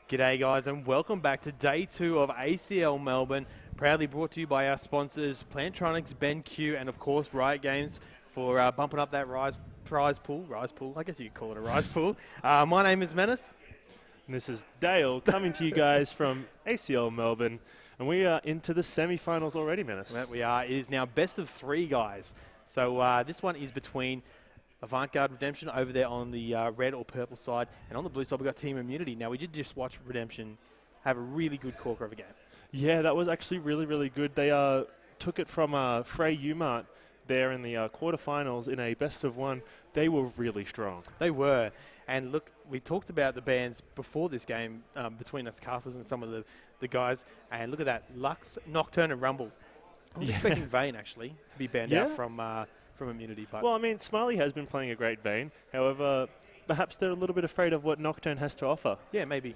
G'day guys and welcome back to day 2 of ACL Melbourne, proudly brought to you by our sponsors Plantronics, BenQ and of course Riot Games for bumping up that prize pool, I guess you could call it a rise pool. My name is Menace. And this is Dale coming to you guys from ACL Melbourne, and we are into the semi-finals already, Menace. That we are. It is now best of 3 guys. So this one is between Avant-Garde Redemption over there on the red or purple side, and on the blue side we've got Team Immunity. Now we did just watch Redemption have a really good corker of a game. Yeah, that was actually really, really good. They took it from Frey Umart there in the quarterfinals in a best of 1. They were really strong. They were. And look, we talked about the bans before this game between us casters and some of the guys, and look at that, Lux, Nocturne and Rumble. I was expecting Vayne actually to be banned out from Immunity. But well, I mean, Smiley has been playing a great Vayne. However, perhaps they're a little bit afraid of what Nocturne has to offer. Yeah, maybe.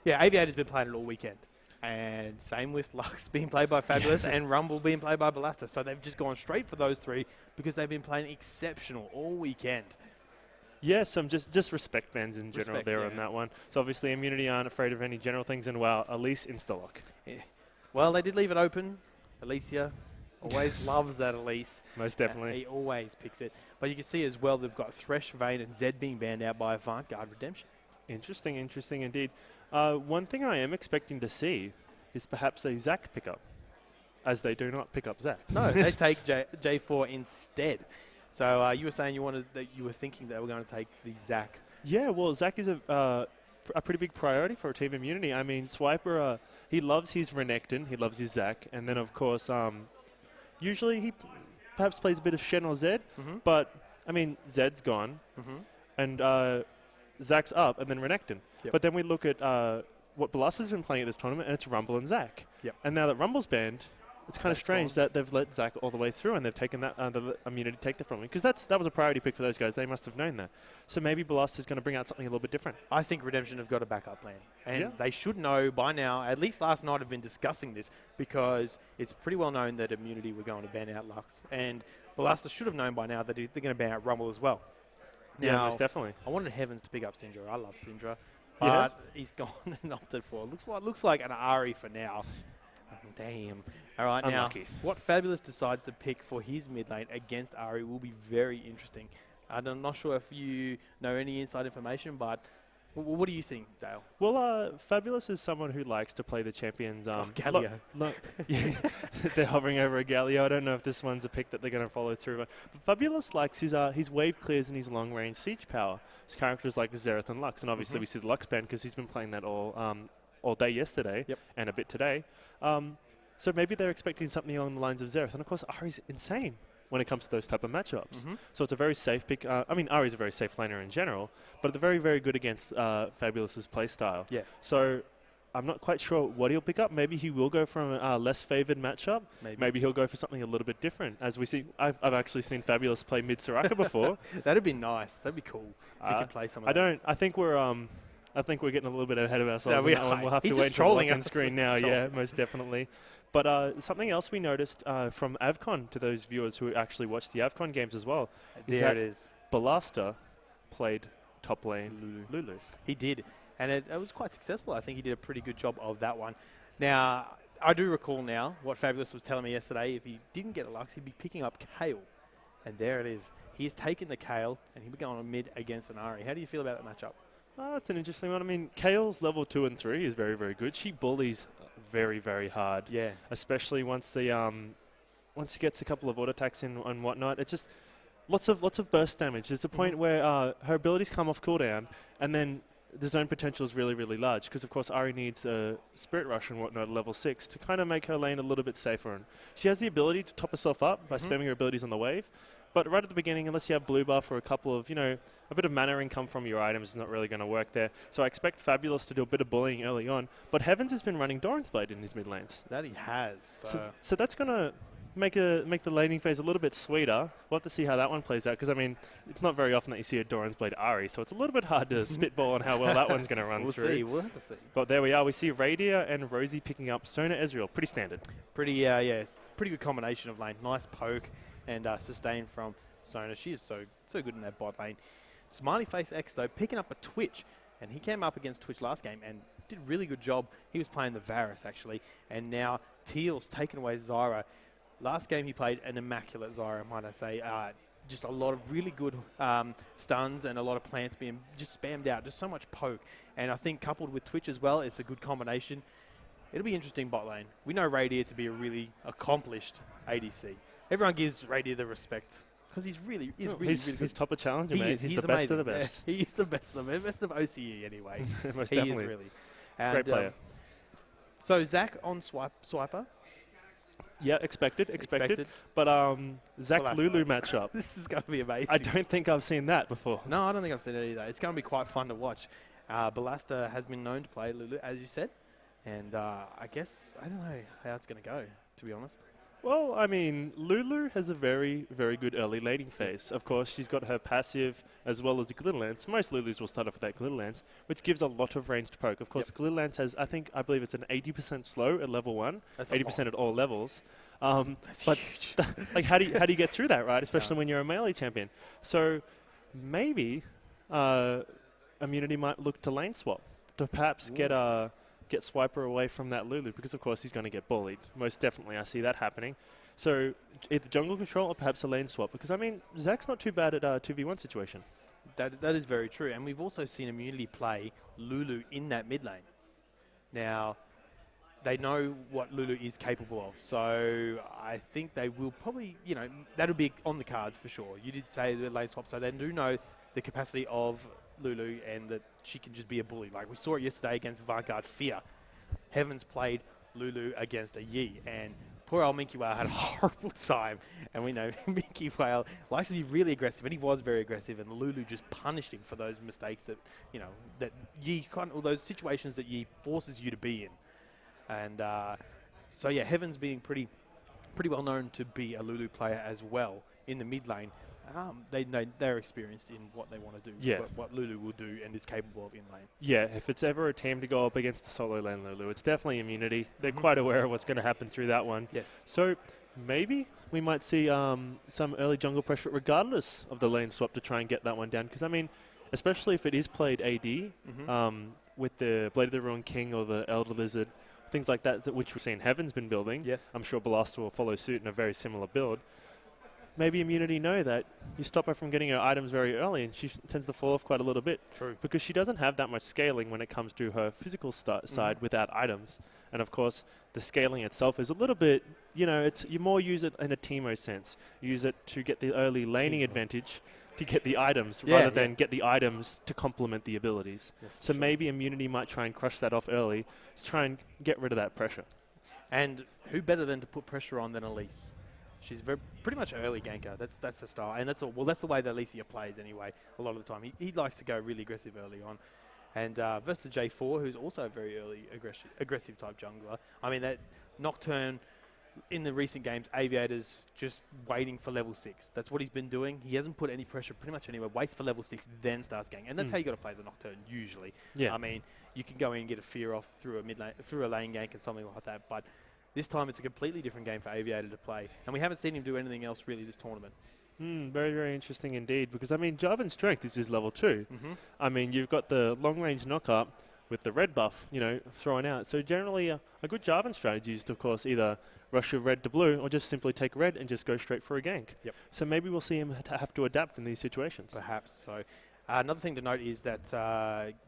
Yeah, Aviator's been playing it all weekend. And same with Lux being played by Fabulous and Rumble being played by Ballasta. So they've just gone straight for those 3 because they've been playing exceptional all weekend. Yeah, some just respect bans in general on that one. So obviously Immunity aren't afraid of any general things, and wow, Elise insta-lock. Yeah. Well, they did leave it open. Alicia always loves that Elise. Most definitely. He always picks it. But you can see as well they've got Thresh, Vayne and Zed being banned out by Avant-Garde Redemption. Interesting indeed. One thing I am expecting to see is perhaps a Zac pickup, as they do not pick up Zac. No, they take J4 instead. So you were saying you were thinking they were going to take the Zac. Yeah, well, Zac is a pretty big priority for Team Immunity. I mean, Swiper, he loves his Renekton, he loves his Zac, and then of course, usually he perhaps plays a bit of Shen or Zed, but I mean, Zed's gone, and Zac's up, and then Renekton. Yep. But then we look at what Ballasta's been playing at this tournament, and it's Rumble and Zac. Yep. And now that Rumble's banned, it's kind of strange that they've let Zac all the way through and they've taken that the Immunity take that from him, because that was a priority pick for those guys. They must have known that. So maybe Ballasta's going to bring out something a little bit different. I think Redemption have got a backup plan, and they should know by now. At least last night I've been discussing this because it's pretty well known that Immunity were going to ban out Lux, and Ballasta should have known by now that they're going to ban out Rumble as well. Now, yeah, most definitely. I wanted Heavens to pick up Syndra. I love Syndra, but he's gone and opted for looks like an Ahri for now. Damn. All right, unlucky. Now, what Fabulous decides to pick for his mid lane against Ahri will be very interesting. I'm not sure if you know any inside information, but what do you think, Dale? Well, Fabulous is someone who likes to play the champions. Galio. Yeah, they're hovering over a Galio. I don't know if this one's a pick that they're going to follow through. But Fabulous likes his wave clears and his long-range siege power. His characters like Xerath and Lux, and obviously we see the Lux ban because he's been playing that all day yesterday and a bit today. So maybe they're expecting something along the lines of Xerath. And, of course, Ahri's insane when it comes to those type of matchups. So it's a very safe pick. I mean, Ahri's a very safe laner in general, but they're very, very good against Fabulous's playstyle. Yeah. So I'm not quite sure what he'll pick up. Maybe he will go from a less favoured matchup. Maybe he'll go for something a little bit different. As we see, I've actually seen Fabulous play mid Soraka before. That'd be nice. That'd be cool if he could play some of that. I think we're getting a little bit ahead of ourselves. No, we'll have to wait until the screen now. Yeah, most definitely. But something else we noticed from AvCon, to those viewers who actually watched the AvCon games as well, it is. Ballasta played top lane Lulu. He did, and it was quite successful. I think he did a pretty good job of that one. Now, I do recall now what Fabulous was telling me yesterday. If he didn't get a Lux, he'd be picking up Kale. And there it is. He has taken the Kale, and he'll be going on mid against an Ahri. How do you feel about that matchup? Oh, it's an interesting one. I mean, Kale's level 2 and 3 is very, very good. She bullies very, very hard. Yeah. Especially once once he gets a couple of auto attacks in and whatnot. It's just lots of burst damage. There's a point where her abilities come off cooldown, and then the zone potential is really, really large because, of course, Ahri needs a Spirit Rush and whatnot at level 6 to kind of make her lane a little bit safer. And she has the ability to top herself up by spamming her abilities on the wave. But right at the beginning, unless you have blue buff or a couple of, a bit of mana income from your items is not really going to work there. So I expect Fabulous to do a bit of bullying early on. But Heavens has been running Doran's Blade in his mid lanes. That he has. So that's going to make the laning phase a little bit sweeter. We'll have to see how that one plays out, because, I mean, it's not very often that you see a Doran's Blade Ahri, so it's a little bit hard to spitball on how well that one's going to run through. We'll have to see. But there we are. We see Radia and Rosie picking up Sona Ezreal. Pretty standard. Pretty good combination of lane. Nice poke and sustain from Sona. She is so good in that bot lane. Smiley Face X, though, picking up a Twitch. And he came up against Twitch last game and did a really good job. He was playing the Varus, actually. And now Teal's taken away Zyra. Last game he played an immaculate Zyra, might I say. Just a lot of really good stuns and a lot of plants being just spammed out. Just so much poke. And I think coupled with Twitch as well, it's a good combination. It'll be interesting bot lane. We know Radier to be a really accomplished ADC. Everyone gives Radier the respect because he's really good. He's top of challenger, mate. He's the best of the best. He is the best of the best of OCE anyway. Most he definitely. is really. And, Great player. So Zach on Swiper. Yeah, expected. But Zach Lulu matchup. This is going to be amazing. I don't think I've seen that before. No, I don't think I've seen it either. It's going to be quite fun to watch. Ballasta has been known to play Lulu, as you said. And I guess, I don't know how it's going to go, to be honest. Well, I mean, Lulu has a very, very good early laning phase. Of course, she's got her passive as well as the Glitter Lance. Most Lulus will start off with that Glitter Lance, which gives a lot of ranged poke. Of course, Glitter Lance has, I believe it's an 80% slow at level 1, That's 80% at all levels. That's but huge. like, how do you get through that, right? Especially when you're a melee champion. So maybe Immunity might look to lane swap to perhaps get Swiper away from that Lulu, because of course he's going to get bullied. Most definitely, I see that happening. So either jungle control or perhaps a lane swap, because I mean, Zach's not too bad at a 2v1 situation. That is very true. And we've also seen Immunity play Lulu in that mid lane. Now, they know what Lulu is capable of. So I think they will probably, that'll be on the cards for sure. You did say the lane swap, so they do know the capacity of Lulu and that she can just be a bully. Like we saw it yesterday against Avant-Garde Fear. Heavens played Lulu against a Yi, and poor old Minky Whale had a horrible time. And we know Minky Whale likes to be really aggressive, and he was very aggressive, and Lulu just punished him for those mistakes that, that Yi or those situations that Yi forces you to be in. And so yeah, Heavens being pretty well known to be a Lulu player as well in the mid lane. They're experienced in what they want to do, what Lulu will do and is capable of in lane. Yeah, if it's ever a team to go up against the solo lane Lulu, it's definitely Immunity. They're quite aware of what's going to happen through that one. Yes. So maybe we might see some early jungle pressure regardless of the lane swap to try and get that one down. Because, I mean, especially if it is played AD with the Blade of the Ruined King or the Elder Lizard, things like that, which we've seen Heaven's been building. Yes. I'm sure Ballasta will follow suit in a very similar build. Maybe Immunity know that you stop her from getting her items very early, and she tends to fall off quite a little bit. True. Because she doesn't have that much scaling when it comes to her physical side without items. And of course, the scaling itself is a little bit, you more use it in a Teemo sense. You use it to get the early laning advantage to get the items rather than get the items to complement the abilities. Yes, so maybe Immunity might try and crush that off early to try and get rid of that pressure. And who better than to put pressure on than Elise? She's pretty much early ganker. That's her style, and that's the way that Alicia plays anyway. A lot of the time, he likes to go really aggressive early on, and versus J4, who's also a very early aggressive type jungler. I mean that Nocturne in the recent games, Aviator's just waiting for level 6. That's what he's been doing. He hasn't put any pressure pretty much anywhere. Waits for level 6, then starts ganking, and that's how you got to play the Nocturne usually. Yeah. I mean, you can go in and get a fear off through a lane gank and something like that, but this time it's a completely different game for Aviator to play. And we haven't seen him do anything else really this tournament. Very, very interesting indeed. Because, I mean, Jarvan Strength is his level 2. I mean, you've got the long-range knock-up with the red buff, thrown out. So generally a good Jarvan strategy is to, of course, either rush your red to blue or just simply take red and just go straight for a gank. Yep. So maybe we'll see him have to adapt in these situations. Perhaps. So another thing to note is that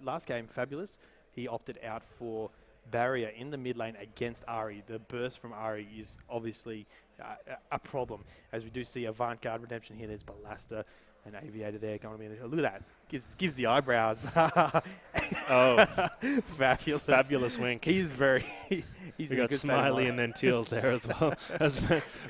last game, Fabulous, he opted out for barrier in the mid lane against Ahri. The burst from Ahri is obviously a problem, as we do see Avant-Garde redemption here. There's Ballasta and Aviator there going to be. Look at that. Gives the eyebrows. Oh, fabulous wink. He's very. We got Smiley and then Teals there as well. As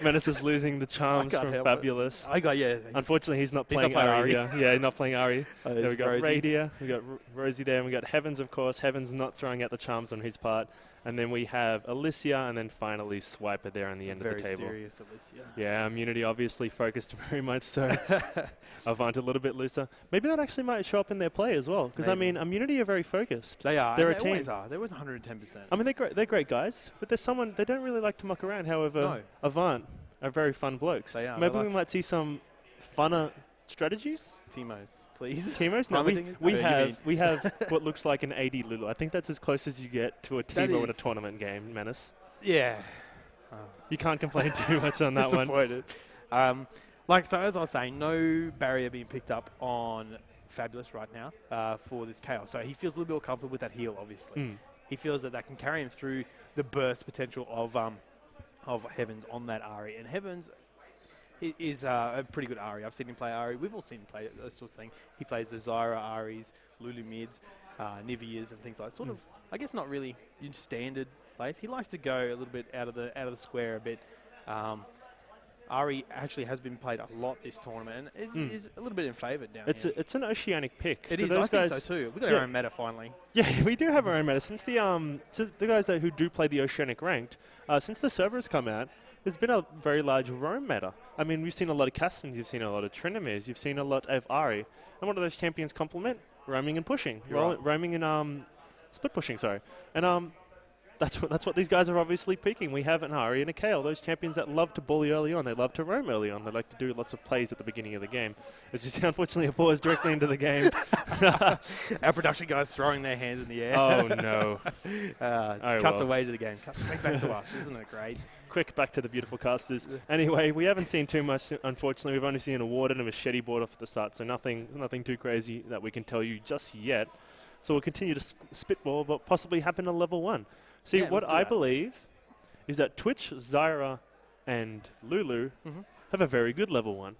Menace is losing the charms from Fabulous. Unfortunately, he's not playing Aria. Yeah, he's not playing Ari. There we got Radier, we got Rosie there, and we got Heavens, of course. Heavens not throwing out the charms on his part. And then we have Alicia, and then finally Swiper there on the end of the table. Very serious Alicia. Yeah, Immunity obviously focused very much so. Avant a little bit looser. Maybe that actually might show up in their play as well. Because, I mean, Immunity are very focused. They are. They're a team. They always are. They're always 110%. I mean, they're great guys. But there's someone, they don't really like to muck around. However, Avant are very fun blokes. They are. Maybe we might see some funner strategies. Teemos, please. Teemos? No, Heimerdinger? we have what looks like an AD Lulu. I think that's as close as you get to a Teemo in a tournament game, Menace. Yeah. You can't complain too much on that one. Disappointed. So as I was saying, no barrier being picked up on Fabulous right now for this KO. So he feels a little bit more comfortable with that heal, obviously. He feels that can carry him through the burst potential of Heavens on that Ahri. And Heavens is a pretty good Ahri. I've seen him play Ahri. We've all seen him play this sort of thing. He plays the Zyra Ahris, Lulu mids, Niveas and things like that. Sort of, I guess not really in standard plays. He likes to go a little bit out of the square a bit. Ahri actually has been played a lot this tournament and is a little bit in favour down here. It's an oceanic pick. It is. I think so too. We've got our own meta finally. Yeah, we do have our own meta. Since the guys who do play the oceanic ranked, since the server has come out, there's been a very large roam meta. I mean, we've seen a lot of Castings, you've seen a lot of Trinamirs, you've seen a lot of Ahri. And what do those champions complement? Roaming and pushing. Roaming and split pushing, sorry. And that's what these guys are obviously peaking. We have an Ahri and a Kayle, those champions that love to bully early on. They love to roam early on. They like to do lots of plays at the beginning of the game. As you see, unfortunately, a pause directly into the game. Our production guys throwing their hands in the air. Oh, no. Cuts away to the game. Cuts straight back to us. Isn't it great? Quick, back to the beautiful casters. Anyway, we haven't seen too much, unfortunately. We've only seen a ward and a machete board off at the start, so nothing too crazy that we can tell you just yet. So we'll continue to spitball, but possibly happen at level 1. See, what I believe is that Twitch, Zyra, and Lulu have a very good level 1.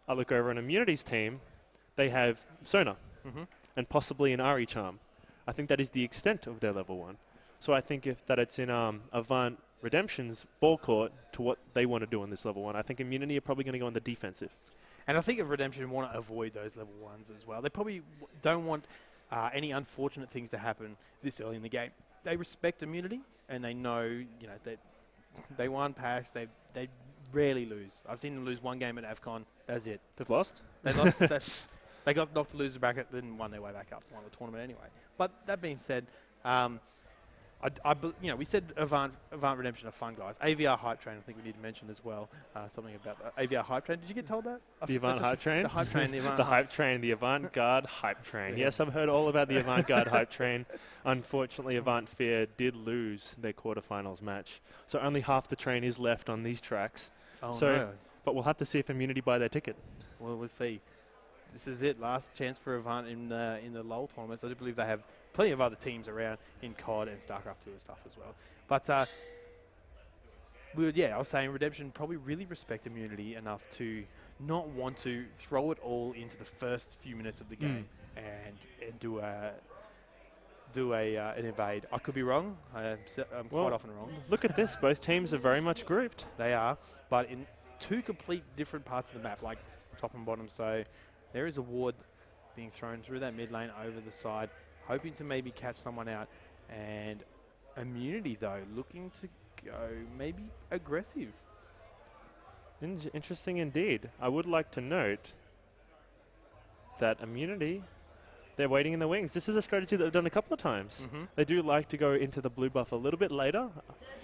I look over on Immunity's team. They have Sona and possibly an Ahri Charm. I think that is the extent of their level 1. So I think it's in Avant Redemption's ball court to what they want to do on this level 1. I think Immunity are probably going to go on the defensive. And I think if Redemption want to avoid those level 1s as well. They probably don't want any unfortunate things to happen this early in the game. They respect Immunity, and they know, that they won packs. They rarely lose. I've seen them lose one game at AFCON. That's it. They've lost? They lost. They got knocked to loser bracket, then won their way back up, won the tournament anyway. But that being said, we said Avant Redemption are fun guys. AVR Hype Train, I think we need to mention as well. Something about AVR Hype Train. Did you get told that? The Avant Hype Train? The Hype Train. The Hype Train, the Avant-Garde Hype Train. Yes, I've heard all about the Avant-Garde Hype Train. Unfortunately, Avant Fear did lose their quarterfinals match. So only half the train is left on these tracks. Oh, no. But we'll have to see if Immunity buy their ticket. Well, we'll see. This is it. Last chance for Avant in the LoL tournaments. I do believe they have plenty of other teams around in COD and StarCraft 2 and stuff as well. But I was saying Redemption probably really respect Immunity enough to not want to throw it all into the first few minutes of the game and do an invade. I could be wrong. I'm quite often wrong. Look at this. Both teams are very much grouped. They are, but in two complete different parts of the map, like top and bottom. So there is a ward being thrown through that mid lane over the side, hoping to maybe catch someone out. And Immunity, though, looking to go maybe aggressive. Interesting indeed. I would like to note that Immunity, they're waiting in the wings. This is a strategy that they've done a couple of times. They do like to go into the blue buff a little bit later,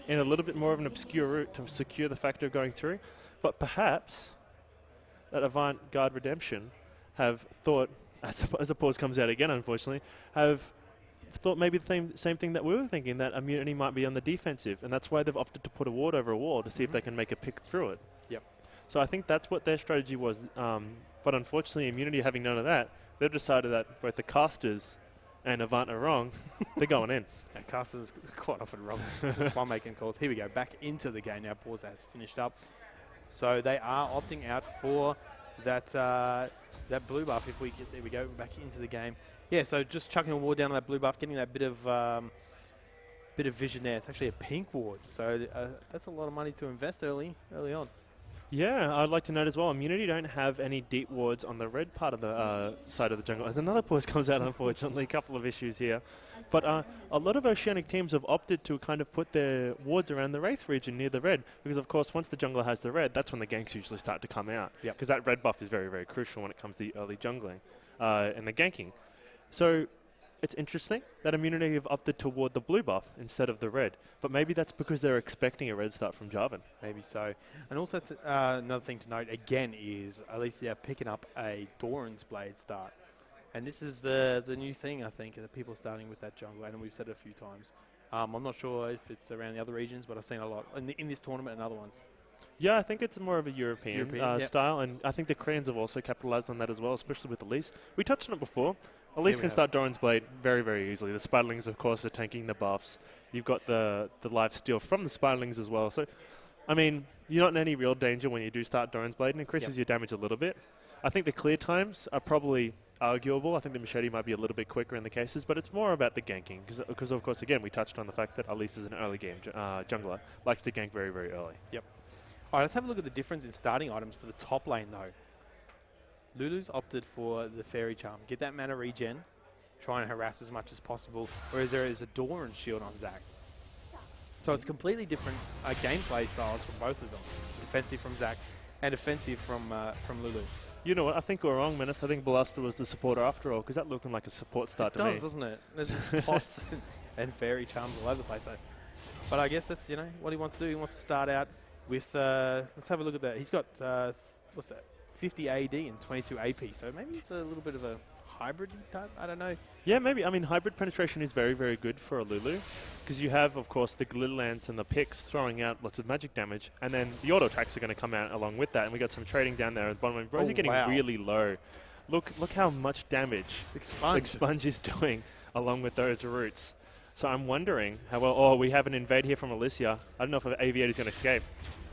in a little bit more of an obscure route to secure the factor of going through. But perhaps that Avant-Garde Redemption have thought, as the pause comes out again, unfortunately, have thought maybe the same thing that we were thinking, that Immunity might be on the defensive, and that's why they've opted to put a ward over a wall to see if they can make a pick through it. Yep. So I think that's what their strategy was. But unfortunately, Immunity having none of that, they've decided that both the casters and Avant are wrong. They're going in. And casters quite often wrong while making calls. Here we go, back into the game now. Pause has finished up. So they are opting out for that blue buff. There we go, back into the game. Yeah, so just chucking a ward down on that blue buff, getting that bit of vision there. It's actually a pink ward, so that's a lot of money to invest early on. Yeah, I'd like to note as well, Immunity don't have any deep wards on the red part of the side of the jungle. As another pause comes out, unfortunately, a couple of issues here. But a lot of Oceanic teams have opted to kind of put their wards around the Wraith region near the red, because of course once the jungler has the red, that's when the ganks usually start to come out. Because that red buff is very, very crucial when it comes to the early jungling and the ganking. So it's interesting that Immunity have opted toward the blue buff instead of the red. But maybe that's because they're expecting a red start from Jarvan. Maybe so. And also another thing to note, again, is at least they're picking up a Doran's Blade start. And this is the new thing, I think, that people are starting with that jungle, and we've said it a few times. I'm not sure if it's around the other regions, but I've seen a lot in this tournament and other ones. Yeah, I think it's more of a European yep. style, and I think the Koreans have also capitalized on that as well, especially with Elise. We touched on it before. Elise can start Doran's Blade very, very easily. The Spiderlings, of course, are tanking the buffs. You've got the life steal from the Spiderlings as well. So, I mean, you're not in any real danger when you do start Doran's Blade, and increases your damage a little bit. I think the clear times are probably arguable. I think the machete might be a little bit quicker in the cases, but it's more about the ganking. Because of course, again, we touched on the fact that Elise is an early game jungler, likes to gank very, very early. Yep. All right, let's have a look at the difference in starting items for the top lane, though. Lulu's opted for the Fairy Charm. Get that mana regen, try and harass as much as possible, whereas there is a Doran shield on Zac. So it's completely different gameplay styles from both of them. Defensive from Zac and offensive from Lulu. You know what? I think we're wrong, Menace. I think Ballista was the supporter after all, because that looking like a support start to me. It does, doesn't it? There's just pots and fairy charms all over the place. So. But I guess that's what he wants to do. He wants to start out with, let's have a look at that. He's got, what's that, 50 AD and 22 AP. So maybe it's a little bit of a hybrid type. I don't know. Yeah, maybe. I mean, hybrid penetration is very, very good for a Lulu, because you have, of course, the Glitter Lance and the Picks throwing out lots of magic damage, and then the auto attacks are going to come out along with that, and we got some trading down there at the bottom. Rosie getting really low. Look how much damage Expunge is doing along with those roots. So I'm wondering how well. Oh, we have an invade here from Alicia. I don't know if Aviator's going to escape.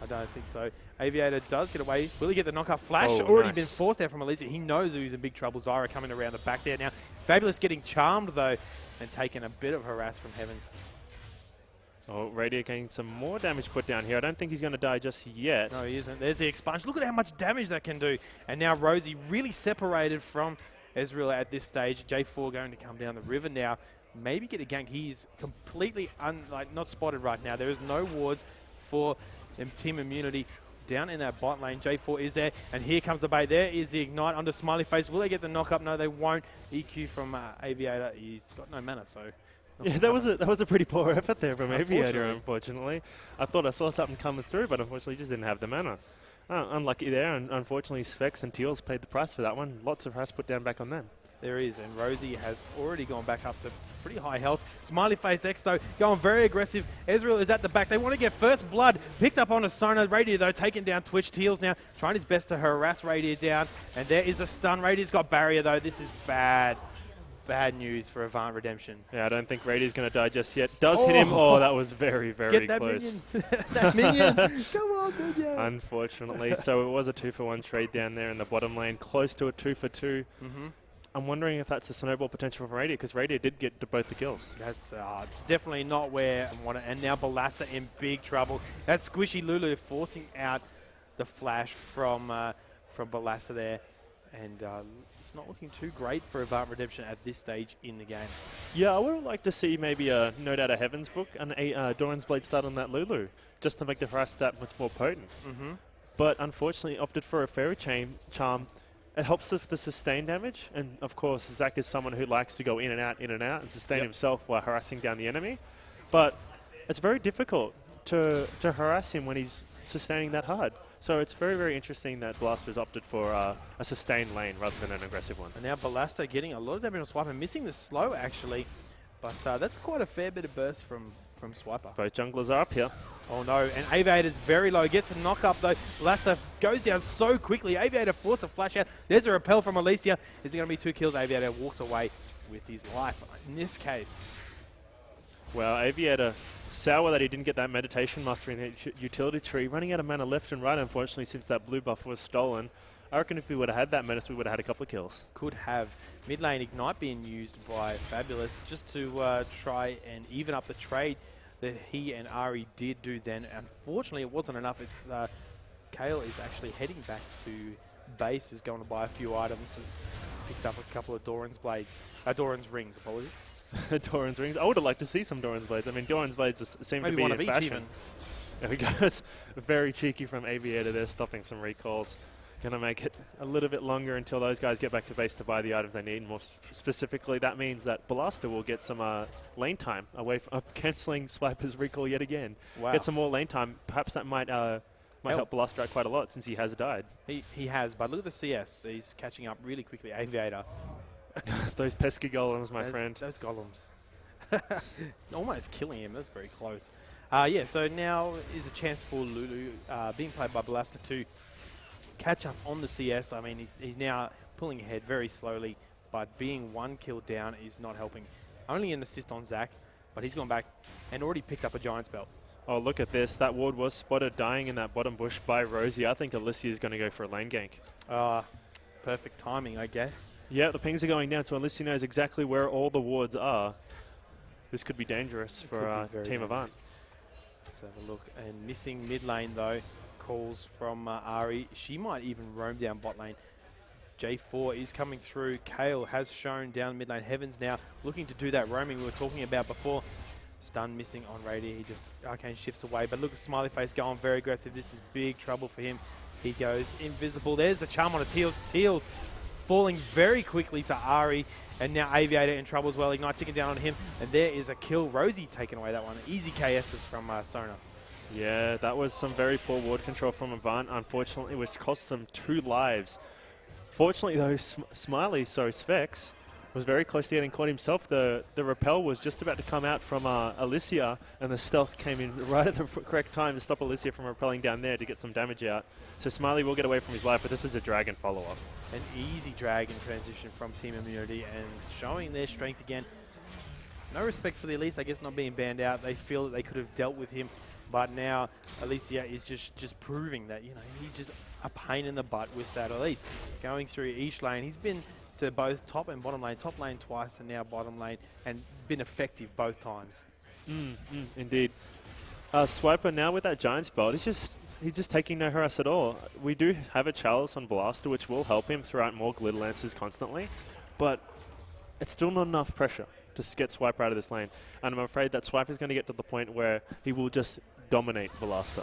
I don't think so. Aviator does get away. Will he get the knockout flash? Oh, Already nice. been forced out from Alicia. He knows he's in big trouble. Zyra coming around the back there now. Fabulous getting charmed, though, and taking a bit of harass from Heavens. Oh, Radiant getting some more damage put down here. I don't think he's going to die just yet. No, he isn't. There's the expunge. Look at how much damage that can do. And now Rosie really separated from Ezreal at this stage. J4 going to come down the river now. Maybe get a gank. He's completely not spotted right now. There is no wards for Team Immunity down in that bot lane. J4 is there, and here comes the bait. There is the ignite under Smiley Face. Will they get the knock up? No, they won't. EQ from Aviator. He's got no mana, so. Yeah, that was a pretty poor effort there from Aviator, unfortunately. I thought I saw something coming through, but unfortunately he just didn't have the mana. Unlucky there, and unfortunately Svex and Teals paid the price for that one. Lots of harass put down back on them. There is, and Rosie has already gone back up to pretty high health. Smiley Face X, though, going very aggressive. Ezreal is at the back. They want to get first blood. Picked up on a Sona. Radiator, though, taking down Twitch. Teals now trying his best to harass Radiator down. And there is a stun. Radiator's got barrier, though. This is bad. Bad news for Avant Redemption. Yeah, I don't think Radiator's going to die just yet. Does hit him. Oh, that was very, very close. Get that minion. That minion. Come on, minion. Unfortunately. So it was a 2-for-1 trade down there in the bottom lane. Close to a 2-for-2. I'm wondering if that's the snowball potential for Radiator, because Radiator did get to both the kills. That's definitely not where I want it. And now Ballista in big trouble. That squishy Lulu forcing out the flash from Ballista there. And it's not looking too great for Avant Redemption at this stage in the game. Yeah, I would like to see maybe a Note Out of Heaven's book and a Doran's Blade start on that Lulu, just to make the harass that much more potent. But unfortunately opted for a Fairy Charm. It helps with the sustain damage, and of course Zac is someone who likes to go in and out, and sustain himself while harassing down the enemy. But it's very difficult to harass him when he's sustaining that hard. So it's very, very interesting that Blaster's opted for a sustained lane rather than an aggressive one. And now Ballista getting a lot of damage on Swiper, missing the slow actually, but that's quite a fair bit of burst from Swiper. Both junglers are up here. Oh no, and Aviator's very low. Gets a knock up though. Ballista goes down so quickly. Aviator forced a flash out. There's a repel from Alicia. Is it going to be 2 kills? Aviator walks away with his life in this case. Well, Aviator, sour that he didn't get that meditation master in the utility tree. Running out of mana left and right, unfortunately, since that blue buff was stolen. I reckon if we would have had that menace, we would have had a couple of kills. Could have. Mid lane Ignite being used by Fabulous just to try and even up the trade that he and Ari did do then. Unfortunately, it wasn't enough. It's Kale is actually heading back to base, is going to buy a few items, picks up a couple of Doran's rings, apologies. Doran's rings. I would have liked to see some Doran's blades. I mean, Doran's blades seem maybe to be one in of fashion. each even. There we go. It's very cheeky from Aviator there, stopping some recalls. going to make it a little bit longer until those guys get back to base to buy the items they need. More specifically, that means that Blaster will get some lane time away from cancelling Swiper's recall yet again. Wow. Get some more lane time. Perhaps that might help Blaster out quite a lot since he has died. He has, but look at the CS. He's catching up really quickly. Aviator. Those pesky golems, my friend. Those golems. Almost killing him. That's very close. So now is a chance for Lulu, being played by Blaster, to catch up on the CS. I mean, he's now pulling ahead very slowly, but being 1 kill down is not helping. Only an assist on Zach, but he's gone back and already picked up a Giant's Belt. Oh, look at this. That ward was spotted dying in that bottom bush by Rosie. I think Alicia is going to go for a lane gank. Perfect timing, I guess. Yeah, the pings are going down, so Alicia knows exactly where all the wards are. This could be dangerous for Team Avant. Let's have a look. And missing mid lane, though. Calls from Ari. She might even roam down bot lane. J4 is coming through. Kale has shown down mid lane. Heavens now looking to do that roaming we were talking about before. Stun missing on Radiant. He just arcane shifts away. But look at Smiley Face going very aggressive. This is big trouble for him. He goes invisible. There's the charm on a Teals. Teals falling very quickly to Ari. And now Aviator in trouble as well. Ignite ticking down on him. And there is a kill. Rosie taking away that one. Easy KSs from Sona. Yeah, that was some very poor ward control from Avant, unfortunately, which cost them 2 lives. Fortunately, though, Svex was very close to getting caught himself. The repel was just about to come out from Alicia, and the stealth came in right at the correct time to stop Alicia from repelling down there to get some damage out. So Smiley will get away from his life, but this is a dragon follow-up. An easy drag in transition from Team Immunity and showing their strength again. No respect for the Elise, I guess, not being banned out. They feel that they could have dealt with him. But now Alicia is just proving that, he's just a pain in the butt with that Elise. Going through each lane, he's been to both top and bottom lane. Top lane twice and now bottom lane, and been effective both times. Indeed. Swiper now with that Giant's Belt, he's just taking no harass at all. We do have a Chalice on Blaster, which will help him throw out more Glitter Lances constantly, but it's still not enough pressure to get Swiper out of this lane. And I'm afraid that Swiper is going to get to the point where he will just dominate Blaster.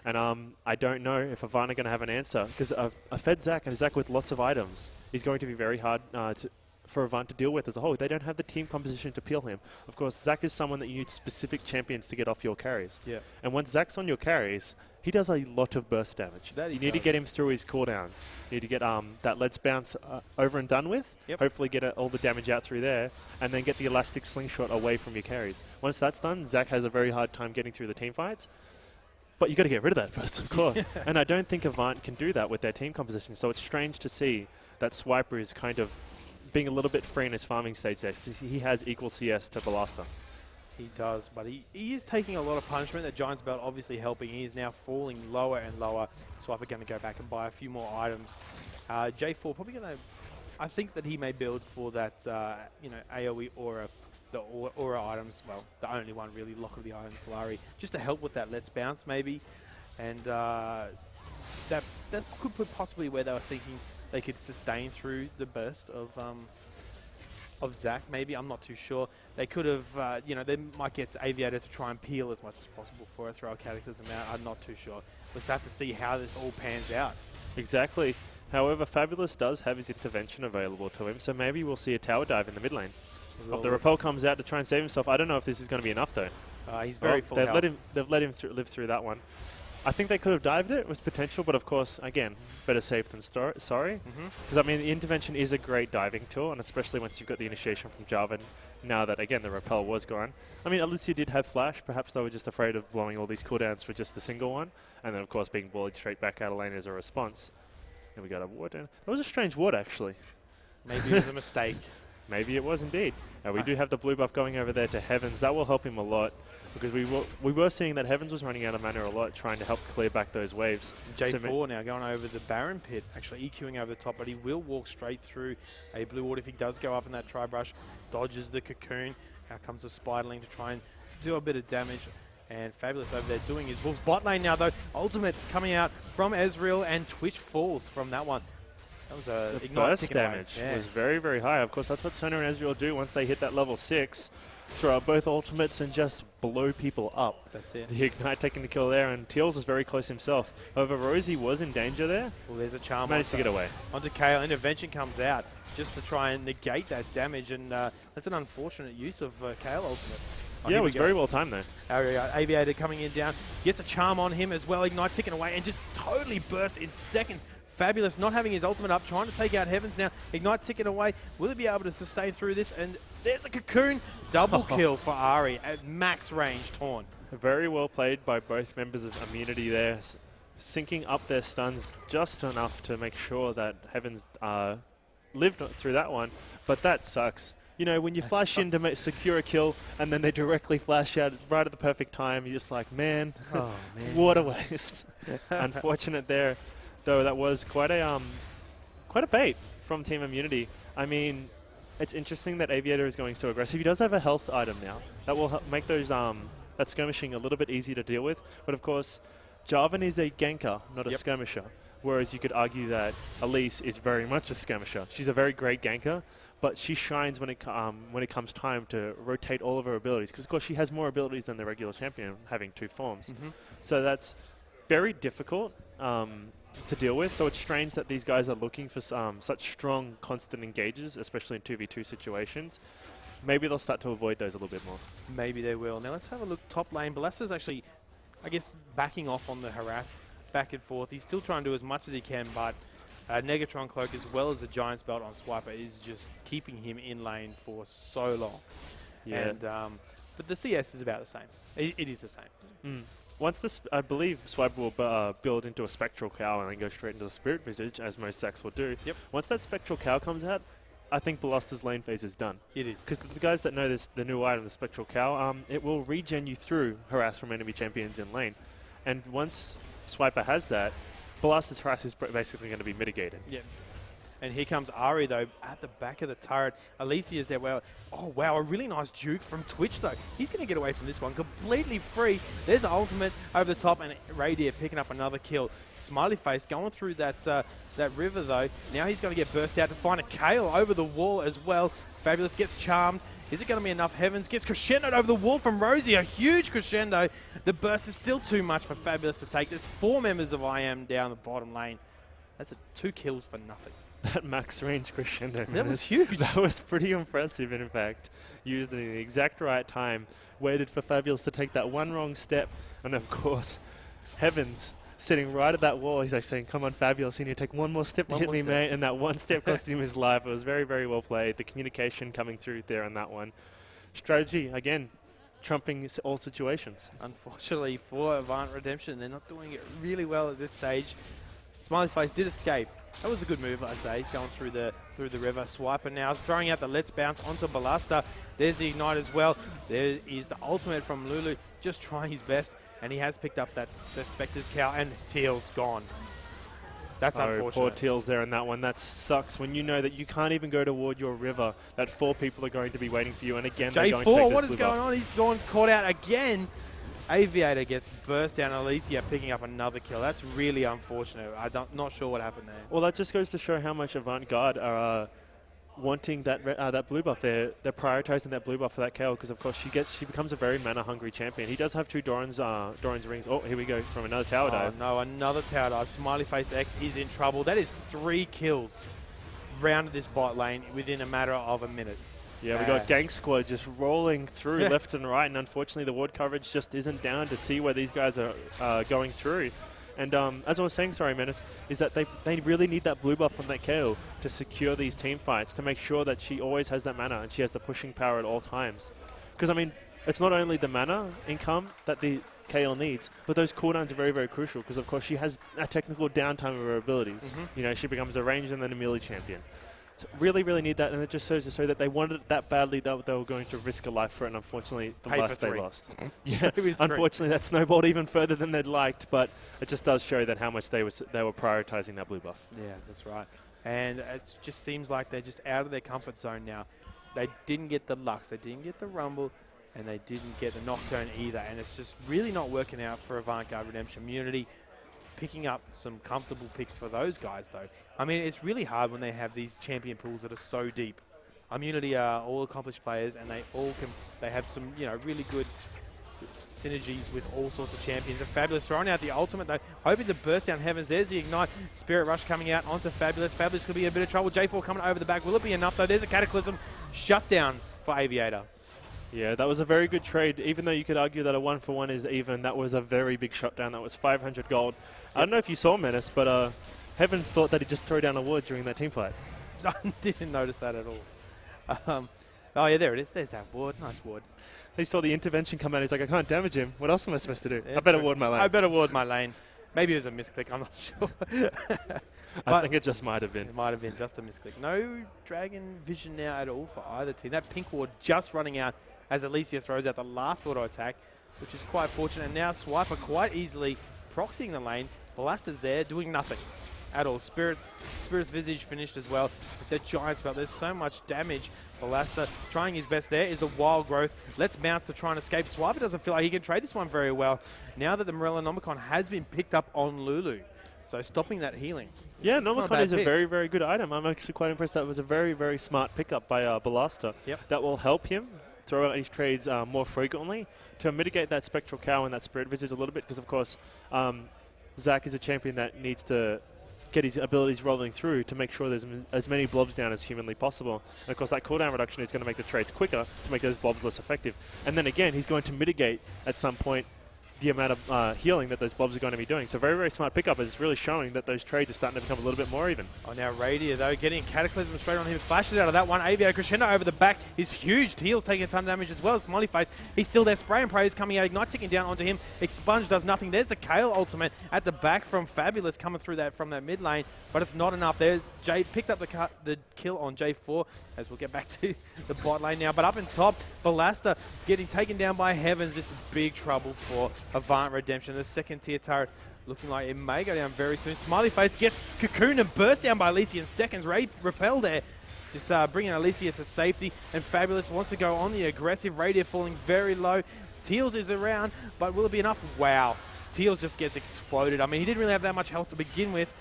And I don't know if Avant are going to have an answer, because a fed Zach, and Zach with lots of items, is going to be very hard for Avant to deal with as a whole. They don't have the team composition to peel him. Of course, Zach is someone that you need specific champions to get off your carries. Yeah. And once Zach's on your carries, he does a lot of burst damage. You need to get him through his cooldowns. You need to get that Let's Bounce over and done with, hopefully get all the damage out through there, and then get the Elastic Slingshot away from your carries. Once that's done, Zach has a very hard time getting through the team fights. But you got to get rid of that first, of course. And I don't think Avant can do that with their team composition. So it's strange to see that Swiper is kind of being a little bit free in his farming stage there. He has equal CS to Blaster. He does, but he is taking a lot of punishment. The Giant's Belt obviously helping. He is now falling lower and lower. Swiper going to go back and buy a few more items. J4 probably going to, I think that he may build for that, AoE Aura. The Aura items, well, the only one really, Lock of the Iron Solari, just to help with that Let's Bounce maybe. And that could put possibly where they were thinking they could sustain through the burst of Zach maybe. I'm not too sure. They could have, they might get Aviator to try and peel as much as possible for a throw a Cataclysm out. I'm not too sure. Let's have to see how this all pans out. Exactly. However, Fabulous does have his intervention available to him, so maybe we'll see a tower dive in the mid lane. If the repel comes out to try and save himself, I don't know if this is going to be enough though. He's very full health. They've let him live through that one. I think they could have dived it. It was potential, but of course, again, better safe than sorry. Because, I mean, the intervention is a great diving tool, and especially once you've got the initiation from Jarvan, now that, again, the repel was gone. I mean, Alicia did have flash. Perhaps they were just afraid of blowing all these cooldowns for just a single one, and then, of course, being bullied straight back out of lane as a response. And we got a ward down. That was a strange ward, actually. Maybe it was a mistake. Maybe it was indeed. We do have the blue buff going over there to Heavens. That will help him a lot, because we were seeing that Heavens was running out of mana a lot, trying to help clear back those waves. J4 now going over the Baron Pit, actually EQing over the top, but he will walk straight through a blue ward if he does go up in that Tri-Brush. Dodges the Cocoon. Out comes the Spiderling to try and do a bit of damage. And Fabulous over there doing his Wolves. Bot lane now, though. Ultimate coming out from Ezreal, and Twitch falls from that one. That was a burst damage was very, very high. Of course, that's what Sona and Ezreal do once they hit that level 6. throw out both ultimates and just blow people up. That's it. The Ignite taking the kill there, and Teals is very close himself. However, Rosie was in danger there. Well, there's a charm. Managed to get away. Onto Kale. Intervention comes out just to try and negate that damage, and that's an unfortunate use of Kale ultimate. Oh, yeah, it was very well timed though. Aviator coming in down, gets a charm on him as well. Ignite ticking away and just totally bursts in seconds. Fabulous not having his ultimate up, trying to take out Heavens now. Ignite ticking away. Will he be able to sustain through this? And there's a cocoon. Double kill for Ari at max range Torn. Very well played by both members of Immunity there. Syncing up their stuns just enough to make sure that Heavens lived through that one. But that sucks. You know, when you flash in to secure a kill and then they directly flash out right at the perfect time, you're just like, man, what a waste. Unfortunate there. Though that was quite a bait from Team Immunity. I mean, it's interesting that Aviator is going so aggressive. He does have a health item now. That will make those that skirmishing a little bit easier to deal with. But of course, Jarvan is a ganker, not a skirmisher. Whereas you could argue that Elise is very much a skirmisher. She's a very great ganker, but she shines when it comes time to rotate all of her abilities. Because of course she has more abilities than the regular champion, having 2 forms. So that's very difficult to deal with. So it's strange that these guys are looking for such strong, constant engages, especially in 2v2 situations. Maybe they'll start to avoid those a little bit more. Maybe they will. Now let's have a look top lane. Balasta's actually, I guess, backing off on the harass, back and forth. He's still trying to do as much as he can, but Negatron Cloak as well as the Giant's Belt on Swiper is just keeping him in lane for so long. Yeah. And, but the CS is about the same. It is the same. Once this, I believe Swiper will build into a Spectral Cow and then go straight into the Spirit Visage, as most Sacks will do. Yep. Once that Spectral Cow comes out, I think Balasta's lane phase is done. It is. Because the guys that know this, the new item, the Spectral Cow, it will regen you through harass from enemy champions in lane. And once Swiper has that, Balasta's harass is basically going to be mitigated. Yeah. And here comes Ari, though, at the back of the turret. Alicia's there. Well, oh, wow, a really nice juke from Twitch, though. He's going to get away from this one completely free. There's an ultimate over the top, and Radier picking up another kill. Smiley Face going through that river, though. Now he's going to get burst out to find a Kale over the wall as well. Fabulous gets charmed. Is it going to be enough? Heavens gets crescendoed over the wall from Rosie. A huge crescendo. The burst is still too much for Fabulous to take. There's 4 members of IM down the bottom lane. That's 2 kills for nothing. That max range crescendo. That was huge. That was pretty impressive, in fact. Used it in the exact right time. Waited for Fabulous to take that one wrong step. And of course, Heavens sitting right at that wall. He's like saying, come on, Fabulous, you need to take one more step to hit me, mate. And that one step cost him his life. It was very, very well played. The communication coming through there on that one. Strategy, again, trumping all situations. Unfortunately for Avant Redemption, they're not doing it really well at this stage. Smiley Face did escape. That was a good move, I'd say, going through the river. Swiper now throwing out the Let's Bounce onto Balasta. There's the Ignite as well. There is the ultimate from Lulu, just trying his best, and he has picked up that Spectre's Cow, and Teal's gone. That's unfortunate. Poor Teal's there in that one. That sucks when you know that you can't even go toward your river, that 4 people are going to be waiting for you, and again, they're going to take J4, this what is blue going buff. on? He's gone caught out again. Aviator gets burst down. Alicia picking up another kill. That's really unfortunate. Not sure what happened there. Well, that just goes to show how much Avant-Garde are wanting that blue buff. They're prioritizing that blue buff for that KO because, of course, she becomes a very mana-hungry champion. He does have 2 Doran's rings. Oh, here we go from another tower dive. Oh, no, another tower dive. Smiley Face X is in trouble. That is 3 kills rounded this bot lane within a matter of a minute. Yeah, we got Gang Squad just rolling through left and right, and unfortunately the ward coverage just isn't down to see where these guys are going through. And as I was saying, sorry, Menace, is that they really need that blue buff on that KO to secure these team fights, to make sure that she always has that mana and she has the pushing power at all times. Because, I mean, it's not only the mana income that the KO needs, but those cooldowns are very, very crucial because, of course, she has a technical downtime of her abilities. You know, she becomes a ranged and then a melee champion. So really, really need that, and it just shows to show that they wanted it that badly that they were going to risk a life for it, and unfortunately, the life they lost. Yeah, unfortunately, that snowballed even further than they'd liked, but it just does show that how much they were prioritizing that blue buff. Yeah, that's right. And it just seems like they're just out of their comfort zone now. They didn't get the Lux, they didn't get the Rumble, and they didn't get the Nocturne either, and it's just really not working out for Avant-Garde Redemption Immunity. Picking up some comfortable picks for those guys, though. I mean, it's really hard when they have these champion pools that are so deep. Immunity are all accomplished players, and they have some really good synergies with all sorts of champions. And Fabulous throwing out the ultimate, though, hoping to burst down Heavens. There's the Ignite. Spirit Rush coming out onto Fabulous. Fabulous could be in a bit of trouble. J4 coming over the back. Will it be enough, though? There's a Cataclysm shutdown for Aviator. Yeah, that was a very good trade. Even though you could argue that a 1-for-1 is even, that was a very big shutdown. That was 500 gold. Yep. I don't know if you saw Menace, but Heavens thought that he'd just throw down a ward during that team fight. I didn't notice that at all. Oh, yeah, there it is. There's that ward. Nice ward. He saw the intervention come out. He's like, I can't damage him. What else am I supposed to do? I better ward my lane. I better ward my lane. Maybe it was a misclick. I'm not sure. I think it just might have been. It might have been just a misclick. No Dragon Vision now at all for either team. That pink ward just running out as Alicia throws out the last auto attack, which is quite fortunate. And now Swiper quite easily proxying the lane. Blaster's there doing nothing at all. Spirit's Visage finished as well. With the Giant Spell, there's so much damage. Blaster trying his best there is the Wild Growth. Let's bounce to try and escape. Swiper doesn't feel like he can trade this one very well now that the Morellonomicon has been picked up on Lulu. So stopping that healing. Yeah, Nomicon is a very, very good item. I'm actually quite impressed. That was a very, very smart pickup by Blaster. Yep. That will help him throw out his trades more frequently to mitigate that Spectral Cow and that Spirit Visage a little bit, because of course Zach is a champion that needs to get his abilities rolling through to make sure there's as many blobs down as humanly possible. And of course that cooldown reduction is going to make the trades quicker to make those blobs less effective. And then again, he's going to mitigate at some point the amount of healing that those blobs are going to be doing. So very, very smart pickup is really showing that those trades are starting to become a little bit more even. Oh, now Radier, though, getting a Cataclysm straight on him. Flashes out of that one. Aviator Crescendo over the back is huge. Teal's taking a ton of damage as well. Smiley Face, he's still there. Spray and Pray is coming out. Ignite ticking down onto him. Expunge does nothing. There's a Kale ultimate at the back from Fabulous coming through that from that mid lane, but it's not enough there. Jay picked up the kill on J4, as we'll get back to the bot lane now. But up in top, Blaster getting taken down by Heavens. This big trouble for Avant Redemption. The second tier turret looking like it may go down very soon. Smiley Face gets cocooned and burst down by Alicia in seconds. Repel there. Just bringing Alicia to safety. And Fabulous wants to go on the aggressive. Radier falling very low. Teals is around, but will it be enough? Wow. Teals just gets exploded. I mean, he didn't really have that much health to begin with,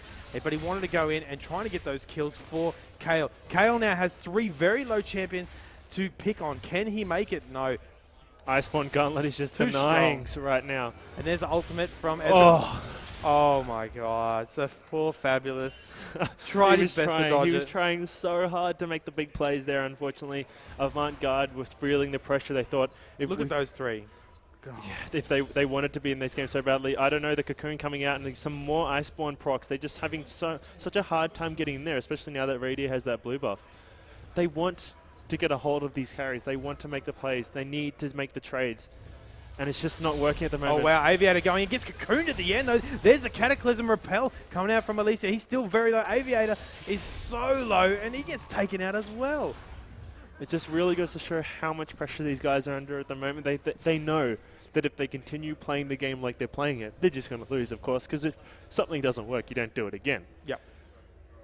but he wanted to go in and trying to get those kills for Kale. Kale now has 3 very low champions to pick on. Can he make it? No. Iceborne Gauntlet is just denying right now. And there's an ultimate from Ezra. Oh my god. So poor Fabulous. Tried his best to dodge it. He was trying so hard to make the big plays there, unfortunately. Avant-Garde was feeling the pressure. They thought... Look at those 3. Yeah, if they wanted to be in this game so badly. I don't know, the Cocoon coming out and some more Iceborne procs. They're just having such a hard time getting in there, especially now that Radier has that blue buff. They want to get a hold of these carries. They want to make the plays. They need to make the trades. And it's just not working at the moment. Oh, wow. Aviator going. He gets cocooned at the end, though. There's a Cataclysm Repel coming out from Alicia. He's still very low. Aviator is so low, and he gets taken out as well. It just really goes to show how much pressure these guys are under at the moment. They know that if they continue playing the game like they're playing it, they're just going to lose, of course, because if something doesn't work, you don't do it again. Yep.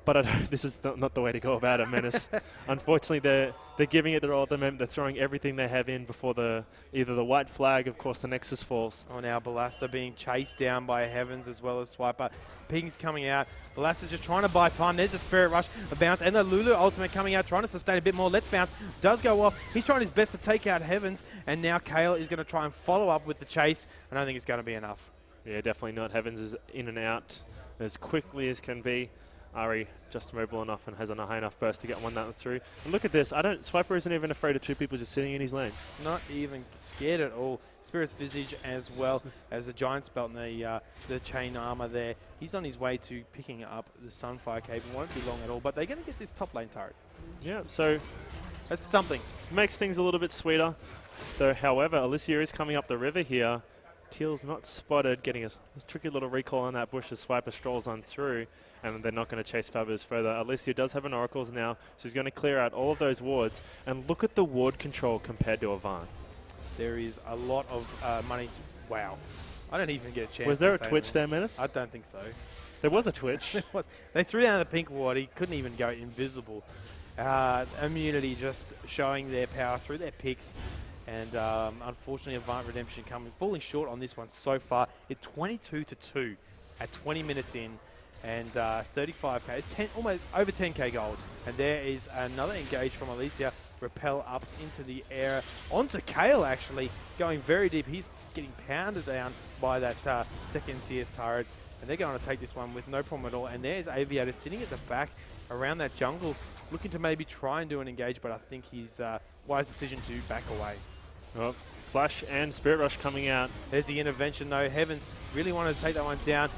But this is not the way to go about it, Menace. Unfortunately, they're giving it their all at the moment. They're throwing everything they have in before either the white flag, of course, the Nexus falls. Oh, now Blaster being chased down by Heavens as well as Swiper. Ping's coming out. Blaster's just trying to buy time. There's a Spirit Rush, a bounce, and the Lulu ultimate coming out, trying to sustain a bit more. Let's Bounce does go off. He's trying his best to take out Heavens, and now Kale is going to try and follow up with the chase. I don't think it's going to be enough. Yeah, definitely not. Heavens is in and out as quickly as can be. Ari just mobile enough and has a high enough burst to get one that through. And look at this. Swiper isn't even afraid of 2 people just sitting in his lane. Not even scared at all. Spirit's Visage as well as the Giant Spell and the chain armor there. He's on his way to picking up the Sunfire Cave. It won't be long at all, but they're going to get this top lane turret. Yeah, so that's something. Makes things a little bit sweeter. Though, however, Alicia is coming up the river here. Teal's not spotted, getting a tricky little recall on that bush as Swiper strolls on through, and they're not going to chase Fabulous further. Alicia does have an Oracles now, so she's going to clear out all of those wards, and look at the ward control compared to Avant. There is a lot of money. Wow. I don't even get a chance. Was there a twitch there, Menace? I don't think so. There was a twitch. They threw down the pink ward. He couldn't even go invisible. Immunity just showing their power through their picks. And unfortunately, Avant Redemption falling short on this one so far. It's 22-2 at 20 minutes in. and 35k. It's 10, almost over 10k gold. And there is another engage from Alicia. Repel up into the air onto Kale, actually going very deep. He's getting pounded down by that second tier turret, and they're going to take this one with no problem at all. And there's Aviator sitting at the back around that jungle, looking to maybe try and do an engage, but I think he's wise decision to back away. Well, Flash and Spirit Rush coming out. There's the intervention though. Heavens really wanted to take that one down.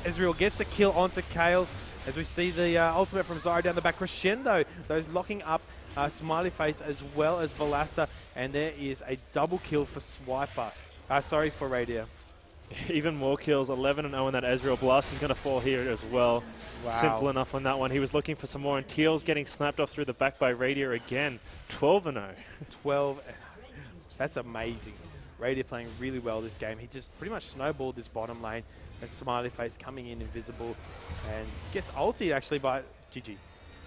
Ezreal gets the kill onto Kale as we see the ultimate from Zyra down the back. Crescendo, those locking up Smiley Face as well as Ballasta, and there is a double kill for Swiper. Sorry, for Radier. Even more kills, 11-0 in that Ezreal. Blast is going to fall here as well. Wow. Simple enough on that one. He was looking for some more, and Teal's getting snapped off through the back by Radier again. 12-0. 12. That's amazing. Radier playing really well this game. He just pretty much snowballed this bottom lane, and Smiley Face coming in invisible and gets ulted actually by GG.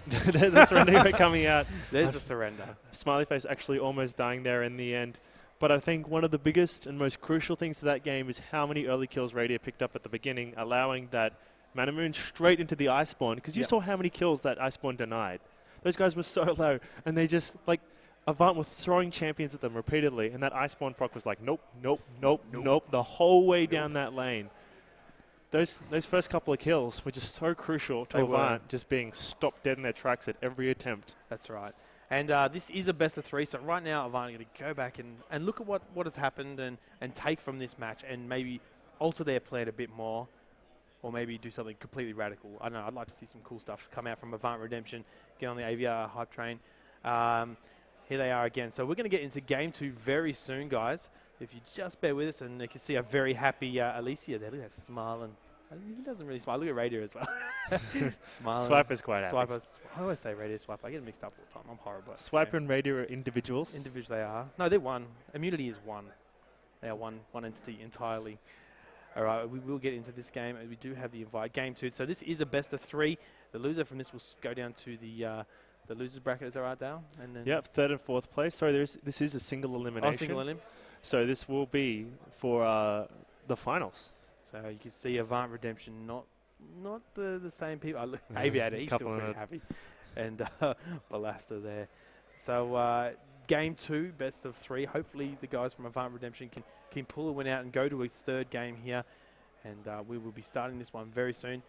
The surrender coming out. There's a surrender. Smiley Face actually almost dying there in the end. But I think one of the biggest and most crucial things to that game is how many early kills Radier picked up at the beginning, allowing that Manamoon straight into the Iceborne, because you saw how many kills that Iceborne denied. Those guys were so low, and they just, like, Avant were throwing champions at them repeatedly, and that Iceborne proc was like, nope, nope, nope, nope, the whole way down that lane. Those first couple of kills were just so crucial to Avant just being stopped dead in their tracks at every attempt. That's right. And this is a best of 3, so right now Avant are going to go back and look at what has happened and take from this match and maybe alter their plan a bit more, or maybe do something completely radical. I don't know, I'd like to see some cool stuff come out from Avant Redemption, get on the AVR hype train. Here they are again. So we're going to get into Game 2 very soon, guys. If you just bear with us, and you can see a very happy Alicia there. Look at that smile. He doesn't really smile. Look at Radier as well. Smiling. Swiper's quite happy. I always say Radier, Swiper. I get it mixed up all the time. I'm horrible. Swiper and Radier are individuals. Individuals they are. No, they're one. Immunity is one. They are one entity entirely. All right, we will get into this game. We do have the invite. Game 2. So this is a best of 3. The loser from this will go down to the losers bracket. Is that right, Dale? And then yep, 3rd and 4th place. Sorry, this is a single elimination. Oh, single elim. So this will be for the finals. So you can see Avant Redemption, not the same people. Aviator, he's still pretty happy. And Ballasta there. So Game 2, best of 3. Hopefully the guys from Avant Redemption can pull a win out and go to his 3rd game here. And we will be starting this one very soon.